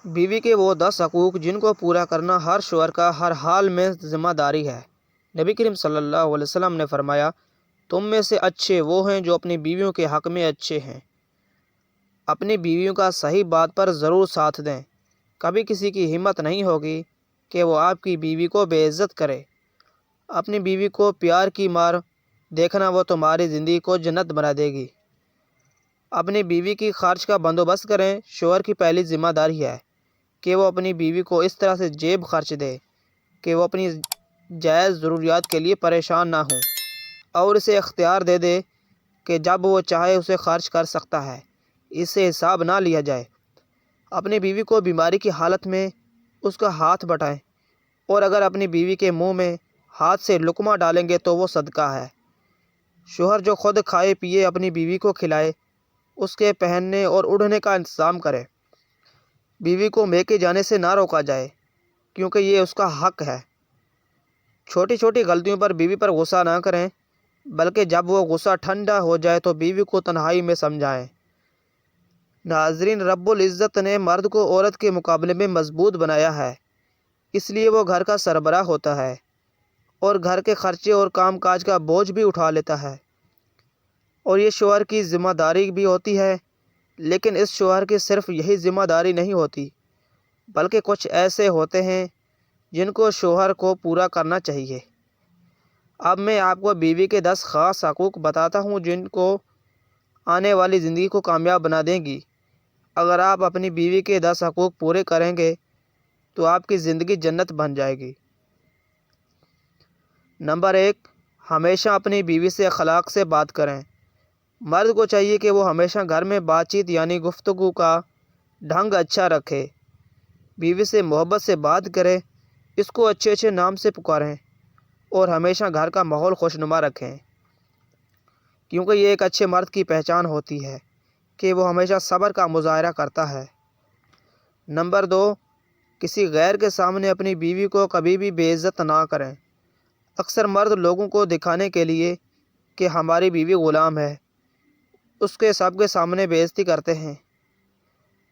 بیوی کے وہ 10 حقوق جن کو پورا کرنا ہر شوہر کا ہر حال میں ذمہ داری ہے۔ نبی کریم صلی اللہ علیہ وسلم نے فرمایا، تم میں سے اچھے وہ ہیں جو اپنی بیویوں کے حق میں اچھے ہیں۔ اپنی بیویوں کا صحیح بات پر ضرور ساتھ دیں۔ کبھی کسی کی ہمت نہیں ہوگی کہ وہ آپ کی بیوی کو بے عزت کرے۔ اپنی بیوی کو پیار کی مار دیکھنا، وہ تمہاری زندگی کو جنت بنا دے گی۔ اپنی بیوی کی خرچ کا بندوبست کریں۔ شوہر کی پہلی ذمہ داری ہے کہ وہ اپنی بیوی کو اس طرح سے جیب خرچ دے کہ وہ اپنی جائز ضروریات کے لیے پریشان نہ ہوں، اور اسے اختیار دے دے کہ جب وہ چاہے اسے خرچ کر سکتا ہے، اس سے حساب نہ لیا جائے۔ اپنی بیوی کو بیماری کی حالت میں اس کا ہاتھ بٹائیں، اور اگر اپنی بیوی کے منہ میں ہاتھ سے لقمہ ڈالیں گے تو وہ صدقہ ہے۔ شوہر جو خود کھائے پیے اپنی بیوی کو کھلائے، اس کے پہننے اور اڑھنے کا انتظام کرے۔ بیوی کو میکے جانے سے نہ روکا جائے، کیونکہ یہ اس کا حق ہے۔ چھوٹی چھوٹی غلطیوں پر بیوی پر غصہ نہ کریں، بلکہ جب وہ غصہ ٹھنڈا ہو جائے تو بیوی کو تنہائی میں سمجھائیں۔ ناظرین، رب العزت نے مرد کو عورت کے مقابلے میں مضبوط بنایا ہے، اس لیے وہ گھر کا سربراہ ہوتا ہے اور گھر کے خرچے اور کام کاج کا بوجھ بھی اٹھا لیتا ہے، اور یہ شوہر کی ذمہ داری بھی ہوتی ہے۔ لیکن اس شوہر کی صرف یہی ذمہ داری نہیں ہوتی، بلکہ کچھ ایسے ہوتے ہیں جن کو شوہر کو پورا کرنا چاہیے۔ اب میں آپ کو بیوی کے 10 خاص حقوق بتاتا ہوں جن کو آنے والی زندگی کو کامیاب بنا دیں گی۔ اگر آپ اپنی بیوی کے 10 حقوق پورے کریں گے تو آپ کی زندگی جنت بن جائے گی۔ نمبر 1، ہمیشہ اپنی بیوی سے اخلاق سے بات کریں۔ مرد کو چاہیے کہ وہ ہمیشہ گھر میں بات چیت یعنی گفتگو کا ڈھنگ اچھا رکھے، بیوی سے محبت سے بات کرے، اس کو اچھے اچھے نام سے پکاریں، اور ہمیشہ گھر کا ماحول خوشنما رکھیں، کیونکہ یہ ایک اچھے مرد کی پہچان ہوتی ہے کہ وہ ہمیشہ صبر کا مظاہرہ کرتا ہے۔ نمبر 2، کسی غیر کے سامنے اپنی بیوی کو کبھی بھی بے عزت نہ کریں۔ اکثر مرد لوگوں کو دکھانے کے لیے کہ ہماری بیوی غلام ہے، اس کے سب کے سامنے بے عزتی کرتے ہیں،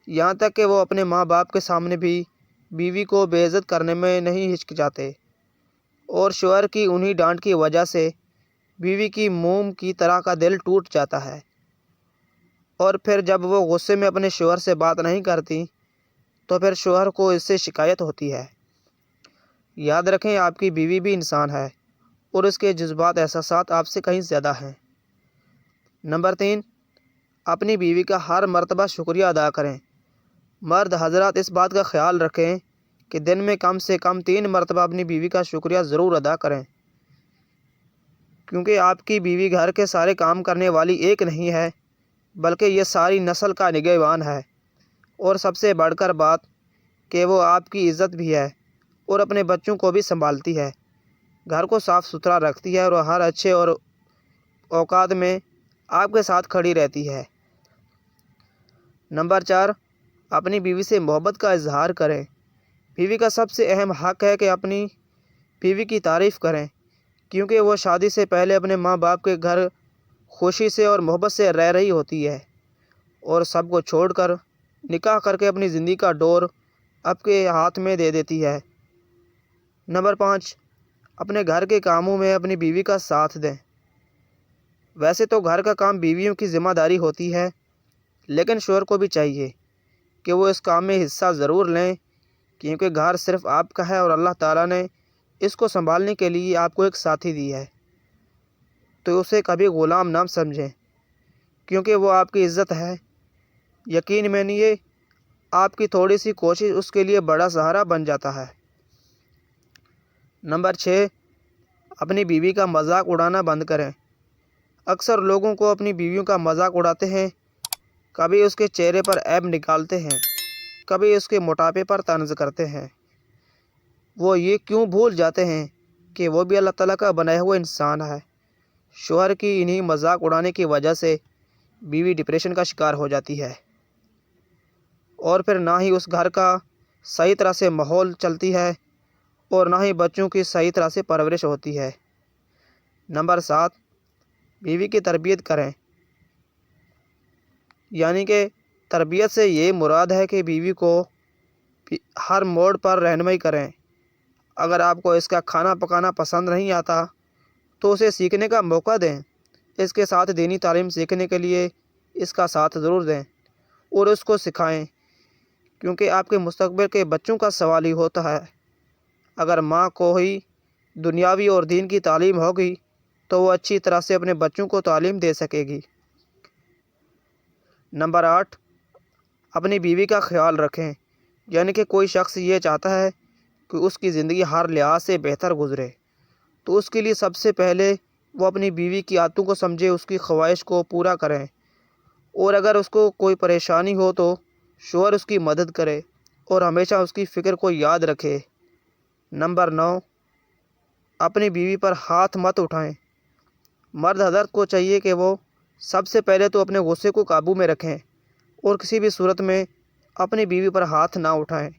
یہاں تک کہ وہ اپنے ماں باپ کے سامنے بھی بیوی کو بے عزت کرنے میں نہیں ہچکچاتے، اور شوہر کی انہی ڈانٹ کی وجہ سے بیوی کی موم کی طرح کا دل ٹوٹ جاتا ہے، اور پھر جب وہ غصے میں اپنے شوہر سے بات نہیں کرتی تو پھر شوہر کو اس سے شکایت ہوتی ہے۔ یاد رکھیں، آپ کی بیوی بھی انسان ہے اور اس کے جذبات احساسات آپ سے کہیں زیادہ ہیں۔ نمبر 3، اپنی بیوی کا ہر مرتبہ شکریہ ادا کریں۔ مرد حضرات اس بات کا خیال رکھیں کہ دن میں کم سے کم 3 مرتبہ اپنی بیوی کا شکریہ ضرور ادا کریں، کیونکہ آپ کی بیوی گھر کے سارے کام کرنے والی ایک نہیں ہے، بلکہ یہ ساری نسل کا نگہبان ہے، اور سب سے بڑھ کر بات کہ وہ آپ کی عزت بھی ہے اور اپنے بچوں کو بھی سنبھالتی ہے، گھر کو صاف ستھرا رکھتی ہے، اور ہر اچھے اور اوقات میں آپ کے ساتھ کھڑی رہتی ہے۔ نمبر 4، اپنی بیوی سے محبت کا اظہار کریں۔ بیوی کا سب سے اہم حق ہے کہ اپنی بیوی کی تعریف کریں، کیونکہ وہ شادی سے پہلے اپنے ماں باپ کے گھر خوشی سے اور محبت سے رہ رہی ہوتی ہے، اور سب کو چھوڑ کر نکاح کر کے اپنی زندگی کا ڈور آپ کے ہاتھ میں دے دیتی ہے۔ نمبر 5، اپنے گھر کے کاموں میں اپنی بیوی کا ساتھ دیں۔ ویسے تو گھر کا کام بیویوں کی ذمہ داری ہوتی ہے، لیکن شوہر کو بھی چاہیے کہ وہ اس کام میں حصہ ضرور لیں، کیونکہ گھر صرف آپ کا ہے اور اللہ تعالیٰ نے اس کو سنبھالنے کے لیے آپ کو ایک ساتھی دی ہے، تو اسے کبھی غلام نہ سمجھیں، کیونکہ وہ آپ کی عزت ہے۔ یقین مانیے، آپ کی تھوڑی سی کوشش اس کے لیے بڑا سہارا بن جاتا ہے۔ نمبر 6، اپنی بیوی کا مذاق اڑانا بند کریں۔ اکثر لوگوں کو اپنی بیویوں کا مذاق اڑاتے ہیں، کبھی اس کے چہرے پر عیب نکالتے ہیں، کبھی اس کے موٹاپے پر طنز کرتے ہیں۔ وہ یہ کیوں بھول جاتے ہیں کہ وہ بھی اللہ تعالیٰ کا بنایا ہوا انسان ہے۔ شوہر کی انہی مذاق اڑانے کی وجہ سے بیوی ڈپریشن کا شکار ہو جاتی ہے، اور پھر نہ ہی اس گھر کا صحیح طرح سے ماحول چلتی ہے، اور نہ ہی بچوں کی صحیح طرح سے پرورش ہوتی ہے۔ نمبر 7، بیوی کی تربیت کریں، یعنی کہ تربیت سے یہ مراد ہے کہ بیوی کو ہر موڑ پر رہنمائی کریں۔ اگر آپ کو اس کا کھانا پکانا پسند نہیں آتا تو اسے سیکھنے کا موقع دیں۔ اس کے ساتھ دینی تعلیم سیکھنے کے لیے اس کا ساتھ ضرور دیں اور اس کو سکھائیں، کیونکہ آپ کے مستقبل کے بچوں کا سوال ہی ہوتا ہے۔ اگر ماں کو ہی دنیاوی اور دین کی تعلیم ہوگی تو وہ اچھی طرح سے اپنے بچوں کو تعلیم دے سکے گی۔ نمبر 8، اپنی بیوی کا خیال رکھیں۔ یعنی کہ کوئی شخص یہ چاہتا ہے کہ اس کی زندگی ہر لحاظ سے بہتر گزرے، تو اس کے لیے سب سے پہلے وہ اپنی بیوی کی عادتوں کو سمجھے، اس کی خواہش کو پورا کریں، اور اگر اس کو کوئی پریشانی ہو تو شوہر اس کی مدد کرے اور ہمیشہ اس کی فکر کو یاد رکھے۔ نمبر 9، اپنی بیوی پر ہاتھ مت اٹھائیں۔ مرد حضرت کو چاہیے کہ وہ سب سے پہلے تو اپنے غصے کو قابو میں رکھیں اور کسی بھی صورت میں اپنی بیوی پر ہاتھ نہ اٹھائیں،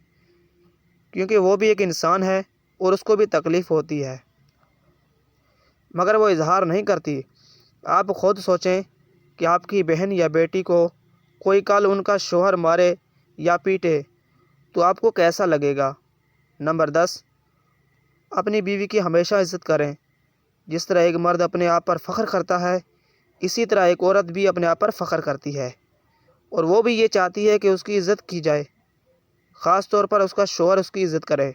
کیونکہ وہ بھی ایک انسان ہے اور اس کو بھی تکلیف ہوتی ہے، مگر وہ اظہار نہیں کرتی۔ آپ خود سوچیں کہ آپ کی بہن یا بیٹی کو کوئی کل ان کا شوہر مارے یا پیٹے تو آپ کو کیسا لگے گا۔ نمبر 10، اپنی بیوی کی ہمیشہ عزت کریں۔ جس طرح ایک مرد اپنے آپ پر فخر کرتا ہے، اسی طرح ایک عورت بھی اپنے آپ پر فخر کرتی ہے، اور وہ بھی یہ چاہتی ہے کہ اس کی عزت کی جائے، خاص طور پر اس کا شوہر اس کی عزت کرے،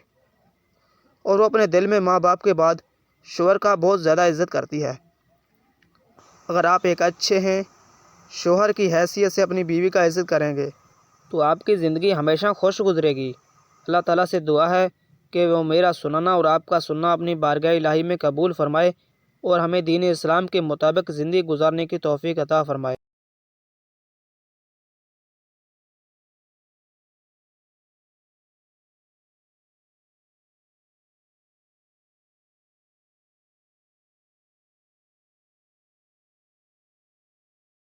اور وہ اپنے دل میں ماں باپ کے بعد شوہر کا بہت زیادہ عزت کرتی ہے۔ اگر آپ ایک اچھے ہیں شوہر کی حیثیت سے اپنی بیوی کا عزت کریں گے تو آپ کی زندگی ہمیشہ خوش گزرے گی۔ اللہ تعالیٰ سے دعا ہے کہ وہ میرا سننا اور آپ کا سننا اپنی بارگاہ الہی میں قبول فرمائے اور ہمیں دین اسلام کے مطابق زندگی گزارنے کی توفیق عطا فرمائے۔